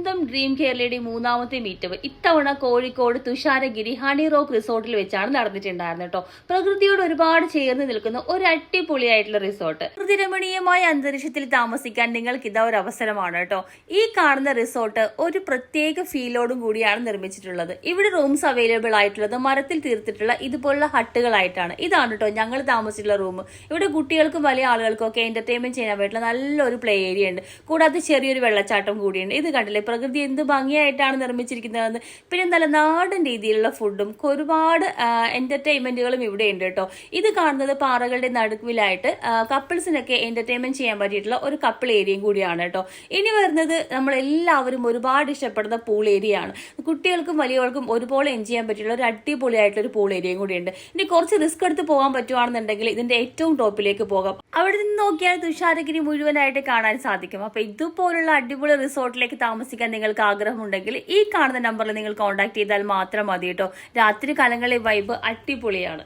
സ്വന്തം ഡ്രീം കേരളയുടെ മൂന്നാമത്തെ മീറ്റപ്പ് ഇത്തവണ കോഴിക്കോട് തുഷാരഗിരി ഹണി റോക്ക് റിസോർട്ടിൽ വെച്ചാണ് നടന്നിട്ടുണ്ടായിരുന്നത് കേട്ടോ. പ്രകൃതിയോട് ഒരുപാട് ചേർന്ന് നിൽക്കുന്ന ഒരു അടിപൊളിയായിട്ടുള്ള റിസോർട്ട്. പ്രകൃതി രമണീയമായ അന്തരീക്ഷത്തിൽ താമസിക്കാൻ നിങ്ങൾക്ക് ഇതാ ഒരു അവസരമാണ് കേട്ടോ. ഈ കാണുന്ന റിസോർട്ട് ഒരു പ്രത്യേക ഫീലോടും കൂടിയാണ് നിർമ്മിച്ചിട്ടുള്ളത്. ഇവിടെ റൂംസ് അവൈലബിൾ ആയിട്ടുള്ളത് മരത്തിൽ തീർത്തിട്ടുള്ള ഇതുപോലുള്ള ഹട്ടുകളായിട്ടാണ്. ഇതാണ് കേട്ടോ ഞങ്ങൾ താമസിച്ചിട്ടുള്ള റൂം. ഇവിടെ കുട്ടികൾക്കും വലിയ ആളുകൾക്കും ഒക്കെ എന്റർടൈൻമെന്റ് ചെയ്യാൻ പറ്റുന്ന നല്ലൊരു പ്ലേ ഏരിയ ഉണ്ട്. കൂടാതെ ചെറിയൊരു വെള്ളച്ചാട്ടം കൂടിയുണ്ട്. ഇത് കണ്ടില്ലേ, പ്രകൃതി എന്ത് ഭംഗിയായിട്ടാണ് നിർമ്മിച്ചിരിക്കുന്നതെന്ന്. പിന്നെ നല്ല നാടൻ രീതിയിലുള്ള ഫുഡും ഒരുപാട് എന്റർടൈൻമെന്റുകളും ഇവിടെ ഉണ്ട് കേട്ടോ. ഇത് കാണുന്നത് പാറകളുടെ നടുവിലായിട്ട് കപ്പിൾസിനൊക്കെ എന്റർടൈൻമെന്റ് ചെയ്യാൻ പറ്റിയിട്ടുള്ള ഒരു കപ്പിൾ ഏരിയയും കൂടിയാണ് കേട്ടോ. ഇനി വരുന്നത് നമ്മളെല്ലാവരും ഒരുപാട് ഇഷ്ടപ്പെടുന്ന പൂൾ ഏരിയ ആണ്. കുട്ടികൾക്കും വലിയവർക്കും ഒരുപോലെ എൻജോയ് ചെയ്യാൻ പറ്റിയുള്ള ഒരു അടിപൊളിയായിട്ടുള്ള ഒരു പൂൾ ഏരിയയും കൂടിയുണ്ട്. ഇനി കുറച്ച് റിസ്ക് എടുത്ത് പോകാൻ പറ്റുവാണെന്നുണ്ടെങ്കിൽ ഇതിന്റെ ഏറ്റവും ടോപ്പിലേക്ക് പോകാം. അവിടെ നിന്ന് നോക്കിയാൽ തുഷാരഗിരി മുഴുവനായിട്ട് കാണാൻ സാധിക്കും. അപ്പൊ ഇതുപോലുള്ള അടിപൊളി റിസോർട്ടിലേക്ക് താമസിക്കാൻ നിങ്ങൾക്ക് ആഗ്രഹമുണ്ടെങ്കിൽ ഈ കാണുന്ന നമ്പറിൽ നിങ്ങൾ കോൺടാക്ട് ചെയ്താൽ മാത്രം മതി കേട്ടോ. രാത്രി കാലങ്ങളിലെ വൈബ് അടിപൊളിയാണ്.